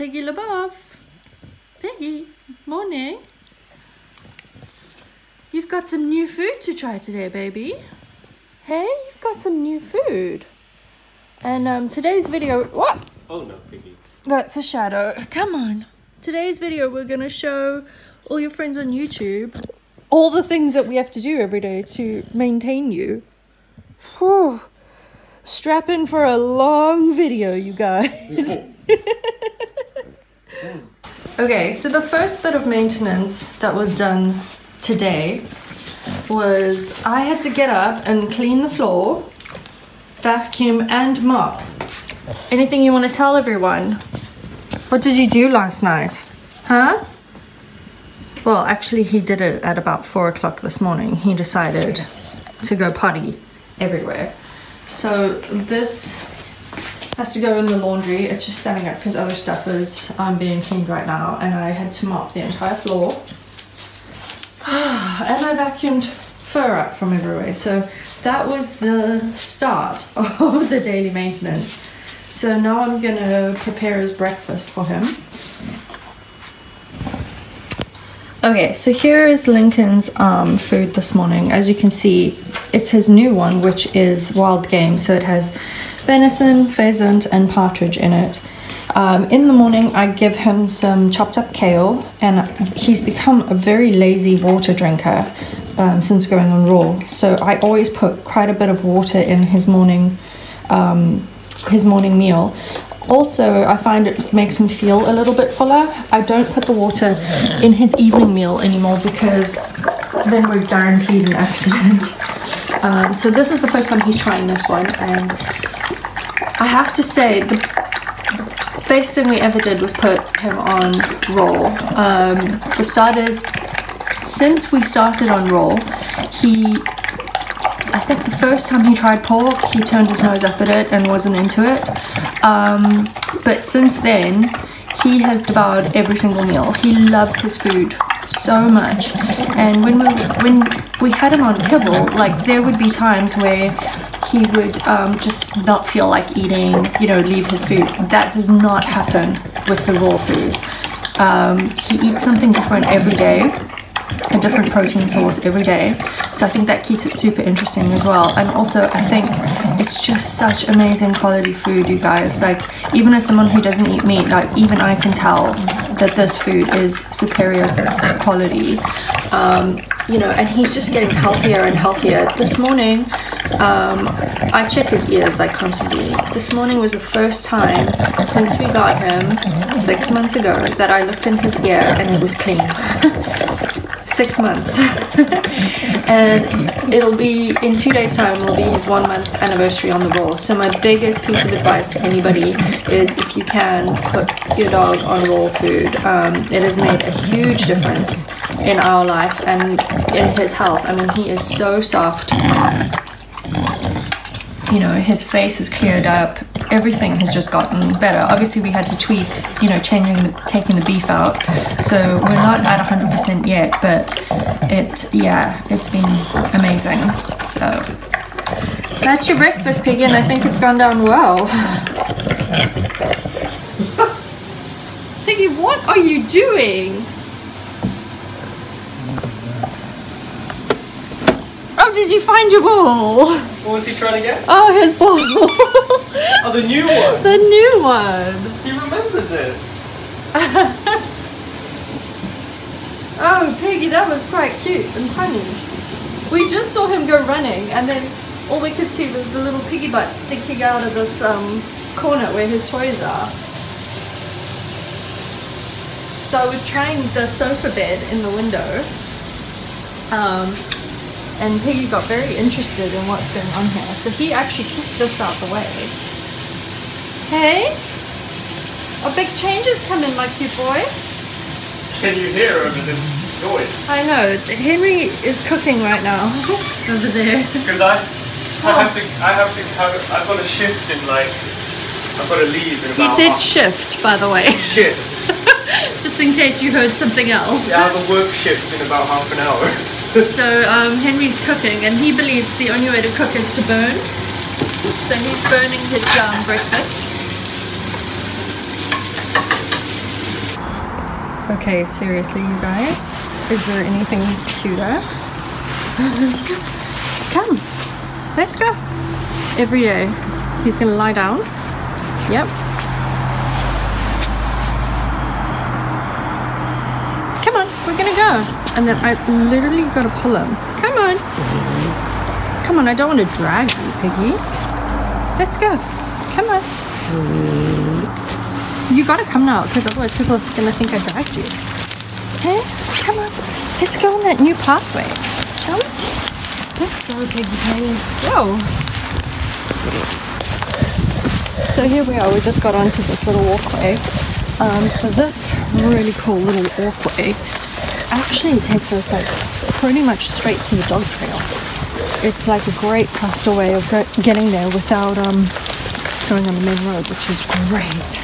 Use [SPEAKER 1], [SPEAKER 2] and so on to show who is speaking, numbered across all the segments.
[SPEAKER 1] Piggy LaBeouf. Piggy, morning. You've got some new food to try today, baby. Hey, you've got some new food. And today's video, what?
[SPEAKER 2] Oh no, Piggy.
[SPEAKER 1] That's a shadow. Come on. Today's video, we're gonna show all your friends on YouTube all the things that we have to do every day to maintain you. Whew. Strap in for a long video, you guys. Okay, so the first bit of maintenance that was done today was I had to get up and clean the floor, vacuum and mop. Anything you want to tell everyone? What did you do last night? Huh? Well, actually he did it at about 4 o'clock this morning. He decided to go potty everywhere. So this has to go in the laundry. It's just standing up because other stuff is being cleaned right now, and I had to mop the entire floor. And I vacuumed fur up from everywhere. So that was the start of the daily maintenance. So now I'm gonna prepare his breakfast for him. Okay, so here is Lincoln's food this morning. As you can see, it's his new one, which is wild game. So it has venison, pheasant and partridge in it. In the morning I give him some chopped up kale, and he's become a very lazy water drinker since going on raw. So I always put quite a bit of water in his morning meal. Also, I find it makes him feel a little bit fuller. I don't put the water in his evening meal anymore because then we're guaranteed an accident. So this is the first time he's trying this one, and I have to say the best thing we ever did was put him on raw. For starters, since we started on raw, I think the first time he tried pork, he turned his nose up at it and wasn't into it. But since then, he has devoured every single meal. He loves his food so much. And when we had him on kibble, like there would be times where he would just not feel like eating, you know, leave his food. That does not happen with the raw food. He eats something different every day, a different protein source every day. So I think that keeps it super interesting as well. And also I think it's just such amazing quality food, you guys. Like, even as someone who doesn't eat meat, like even I can tell that this food is superior quality. You know, and he's just getting healthier and healthier. This morning, I check his ears like constantly. This morning was the first time since we got him 6 months ago that I looked in his ear and it was clean. 6 months. And it'll be, in 2 days time, will be his 1 month anniversary on the raw. So my biggest piece of advice to anybody is, if you can, put your dog on raw food. It has made a huge difference in our life and in his health. I mean, he is so soft. You know, his face is cleared up. Everything has just gotten better. Obviously we had to tweak, you know, taking the beef out. So we're not at 100% yet, but it's been amazing. So that's your breakfast, Piggy, and I think it's gone down well. Piggy, what are you doing? Oh, did you find your ball?
[SPEAKER 2] What was he trying to get?
[SPEAKER 1] Oh, his ball.
[SPEAKER 2] Oh, the new one.
[SPEAKER 1] The new one.
[SPEAKER 2] He remembers it.
[SPEAKER 1] Oh, Piggy, that was quite cute and funny. We just saw him go running, and then all we could see was the little piggy butt sticking out of this corner where his toys are. So I was trying the sofa bed in the window. And Piggy got very interested in what's going on here. So he actually kicked this out the way. Hey? A big change has come in, my cute boy.
[SPEAKER 2] Can you hear over this noise?
[SPEAKER 1] I know. Henry is cooking right now. Over there.
[SPEAKER 2] Because I've got a shift in I've got to leave in about...
[SPEAKER 1] He said shift, by the way.
[SPEAKER 2] Shift.
[SPEAKER 1] Just in case you heard something else.
[SPEAKER 2] Yeah, I have a work shift in about half an hour.
[SPEAKER 1] So Henry's cooking, and he believes the only way to cook is to burn. So he's burning his breakfast. Okay, seriously, you guys, is there anything cuter? Come, let's go. Every day, he's gonna lie down. Yep. Come on, we're gonna go. And then I literally gotta pull him. Come on. Come on, I don't want to drag you, Piggy. Let's go. Come on. You gotta come now, because otherwise people are gonna think I dragged you. Okay? Come on. Let's go on that new pathway. Come on. Let's go, Piggy Piggy. Go. So here we are. We just got onto this little walkway. So this really cool little walkway actually takes us like pretty much straight to the dog trail. It's like a great faster way of getting there without going on the main road, which is great.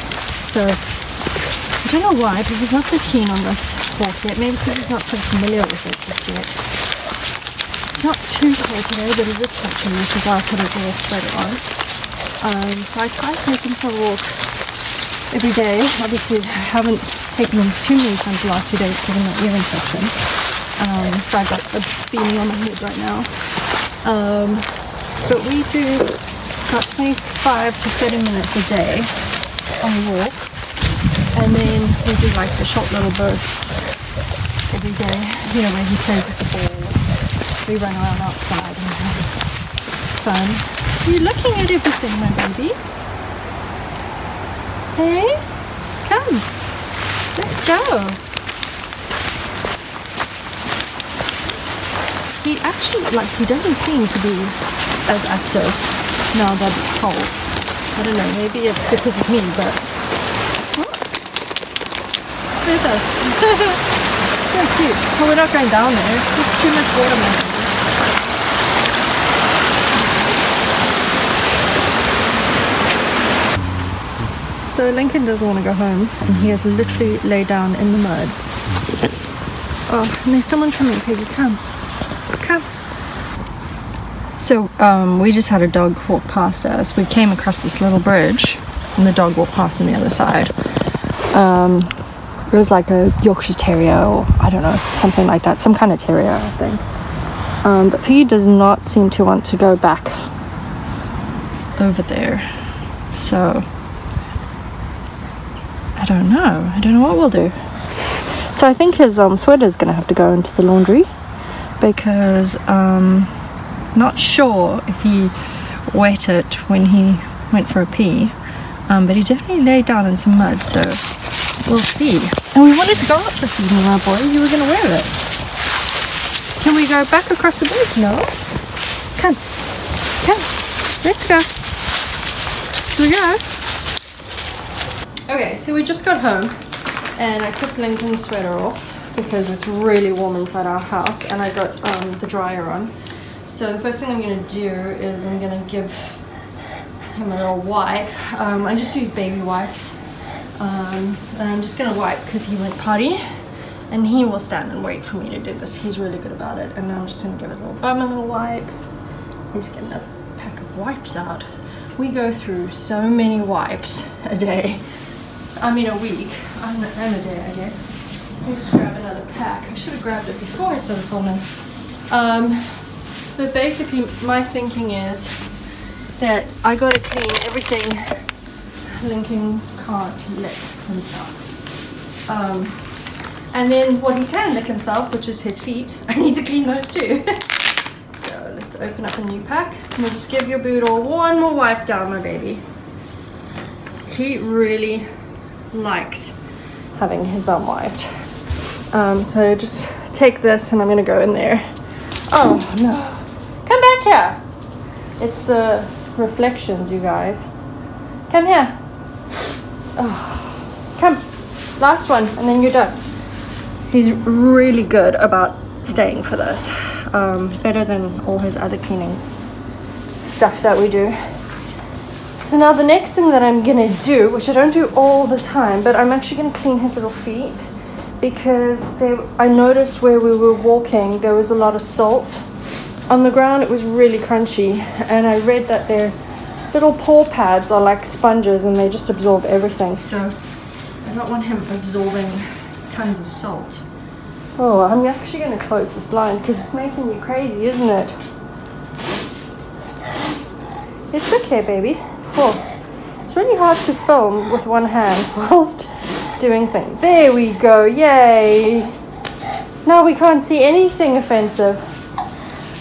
[SPEAKER 1] So I don't know why, but he's not so keen on this walk yet. Maybe because he's not so familiar with it just yet. It's not too cold today, but it is touching, which is why I put a little sweater on. So I try to take him for a walk every day. Obviously, I haven't taken him too many times the last few days because of my ear infection. So I've got a beanie on my head right now. But we do about 25 to 30 minutes a day on a walk, and then we do like the short little bursts every day, you know, where he plays with the ball. We run around outside and have fun. Are you looking at everything, my baby? Hey, come, let's go. He actually, like, he doesn't seem to be as active now that it's cold. I don't know, maybe it's because of me, but look at us. So cute. But we're not going down there. It's too much water, man. So Lincoln doesn't want to go home, and he has literally laid down in the mud. Oh, and there's someone coming, Piggy, come. Come. So we just had a dog walk past us. We came across this little bridge, and the dog walked past on the other side. It was like a Yorkshire Terrier, or I don't know, something like that, some kind of terrier, I think. But Piggy does not seem to want to go back over there. So I don't know what we'll do. So I think his sweater's gonna have to go into the laundry, because not sure if he wet it when he went for a pee, but he definitely laid down in some mud, so we'll see. And we wanted to go up this evening, my boy. You were gonna wear it. Can we go back across the bridge? No? Come, let's go. Should we go? Okay, so we just got home, and I took Lincoln's sweater off because it's really warm inside our house, and I got the dryer on. So the first thing I'm going to do is I'm going to give him a little wipe. I just use baby wipes, and I'm just going to wipe because he went potty, and he will stand and wait for me to do this. He's really good about it. And I'm just going to give his little bum a little wipe. He's getting another pack of wipes out. We go through so many wipes a day. I mean a week, and a day, I guess. Let me just grab another pack. I should have grabbed it before I started filming. But basically my thinking is that I gotta clean everything Lincoln can't lick himself. And then what he can lick himself, which is his feet, I need to clean those too. So let's open up a new pack, and we'll just give your Boodle one more wipe down, my baby. He really likes having his bum wiped. So just take this, and I'm gonna go in there. Oh no, come back here. It's the reflections, you guys. Come here. Oh, come, last one, and then you're done. He's really good about staying for this. Better than all his other cleaning stuff that we do. So now the next thing that I'm gonna do, which I don't do all the time, but I'm actually gonna clean his little feet, because I noticed where we were walking there was a lot of salt on the ground. It was really crunchy, and I read that their little paw pads are like sponges and they just absorb everything. So I don't want him absorbing tons of salt. Oh, I'm actually going to close this blind because it's making me crazy, isn't it? It's okay, baby. Oh, it's really hard to film with one hand whilst doing things. There we go, yay! Now we can't see anything offensive.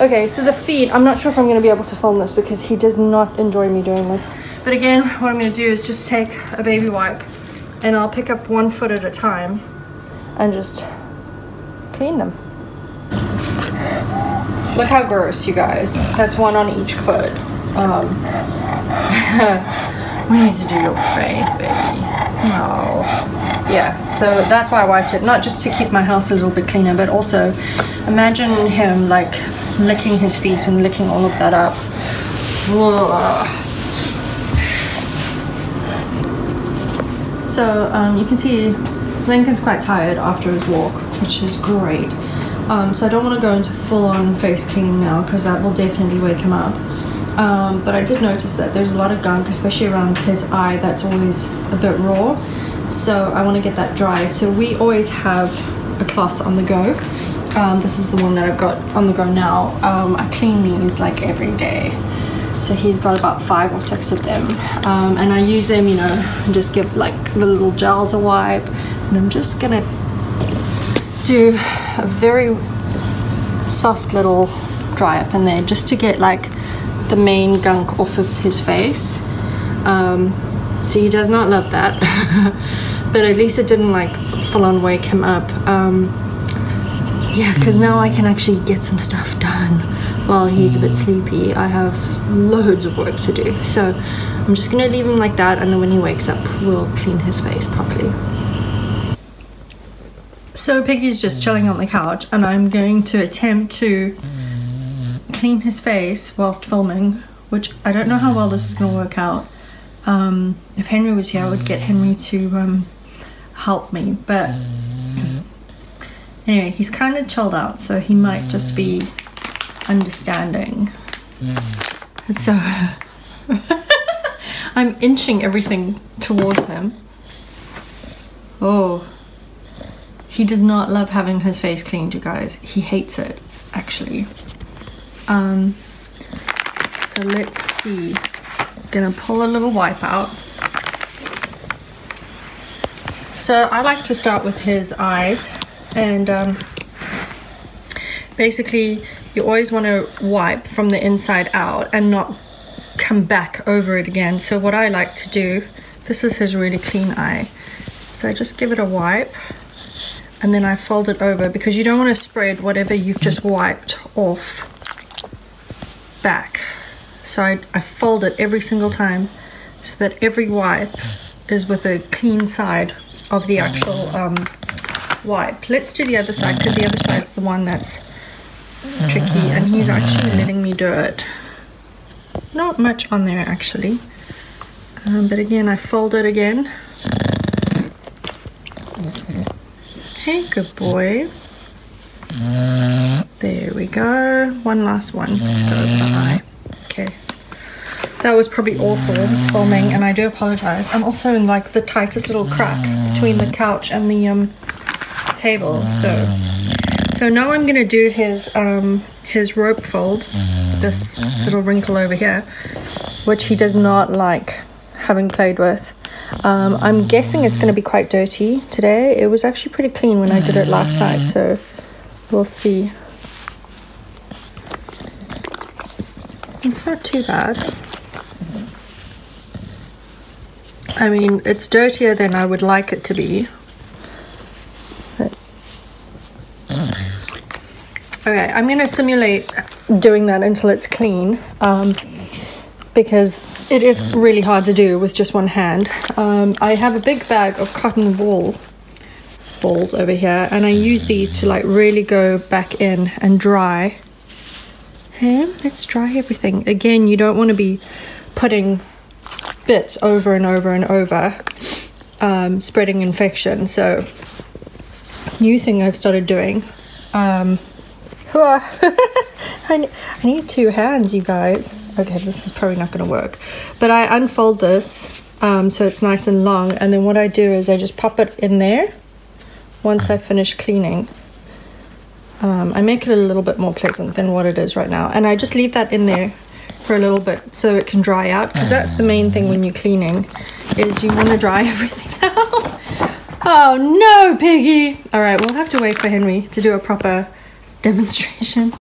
[SPEAKER 1] Okay, so the feed, I'm not sure if I'm going to be able to film this because he does not enjoy me doing this. But again, what I'm going to do is just take a baby wipe and I'll pick up 1 foot at a time and just clean them. Look how gross, you guys. That's 1 on each foot. We need to do your face, baby. No. Yeah, so that's why I wiped it. Not just to keep my house a little bit cleaner, but also imagine him like licking his feet and licking all of that up. Whoa. So you can see Lincoln's quite tired after his walk, which is great. So I don't want to go into full-on face cleaning now because that will definitely wake him up. But I did notice that there's a lot of gunk, especially around his eye, that's always a bit raw. So I want to get that dry. So we always have a cloth on the go. This is the one that I've got on the go now. I clean these like every day. So he's got about 5 or 6 of them. And I use them, you know, and just give like the little gels a wipe. And I'm just gonna do a very soft little dry up in there just to get like the main gunk off of his face. So he does not love that. But at least it didn't like full on wake him up. Yeah, because now I can actually get some stuff done while he's a bit sleepy. I have loads of work to do, so I'm just gonna leave him like that, and then when he wakes up we'll clean his face properly. So Piggy's just chilling on the couch and I'm going to attempt to clean his face whilst filming, which I don't know how well this is gonna work out. If Henry was here I would get Henry to help me, but anyway, he's kind of chilled out, so he might just be understanding. And so I'm inching everything towards him. Oh, he does not love having his face cleaned, you guys. He hates it, actually. So let's see. I'm gonna pull a little wipe out. So I like to start with his eyes, and basically you always want to wipe from the inside out and not come back over it again. So what I like to do, this is his really clean eye, so I just give it a wipe and then I fold it over, because you don't want to spread whatever you've just wiped off back. So I fold it every single time so that every wipe is with a clean side of the actual wipe. Let's do the other side, because the other side is the one that's tricky, and he's actually letting me do it. Not much on there actually, but again I fold it again. Hey, good boy. There we go. One last one. Let's go over the eye. Okay. That was probably awful filming, and I do apologize. I'm also in like the tightest little crack between the couch and the table. So now I'm gonna do his rope fold. This little wrinkle over here, which he does not like having played with. I'm guessing it's going to be quite dirty today. It was actually pretty clean when I did it last night, so we'll see. It's not too bad. I mean, it's dirtier than I would like it to be. But okay, I'm going to simulate doing that until it's clean, because it is really hard to do with just one hand. I have a big bag of cotton balls over here, and I use these to like really go back in and dry. And let's dry everything. Again, you don't want to be putting bits over and over and over, spreading infection. So new thing I've started doing. I need 2 hands, you guys. Okay, this is probably not going to work, but I unfold this so it's nice and long, and then what I do is I just pop it in there once I finish cleaning. I make it a little bit more pleasant than what it is right now. And I just leave that in there for a little bit so it can dry out, because that's the main thing when you're cleaning, is you want to dry everything out. Oh no, Piggy! Alright, we'll have to wait for Henry to do a proper demonstration.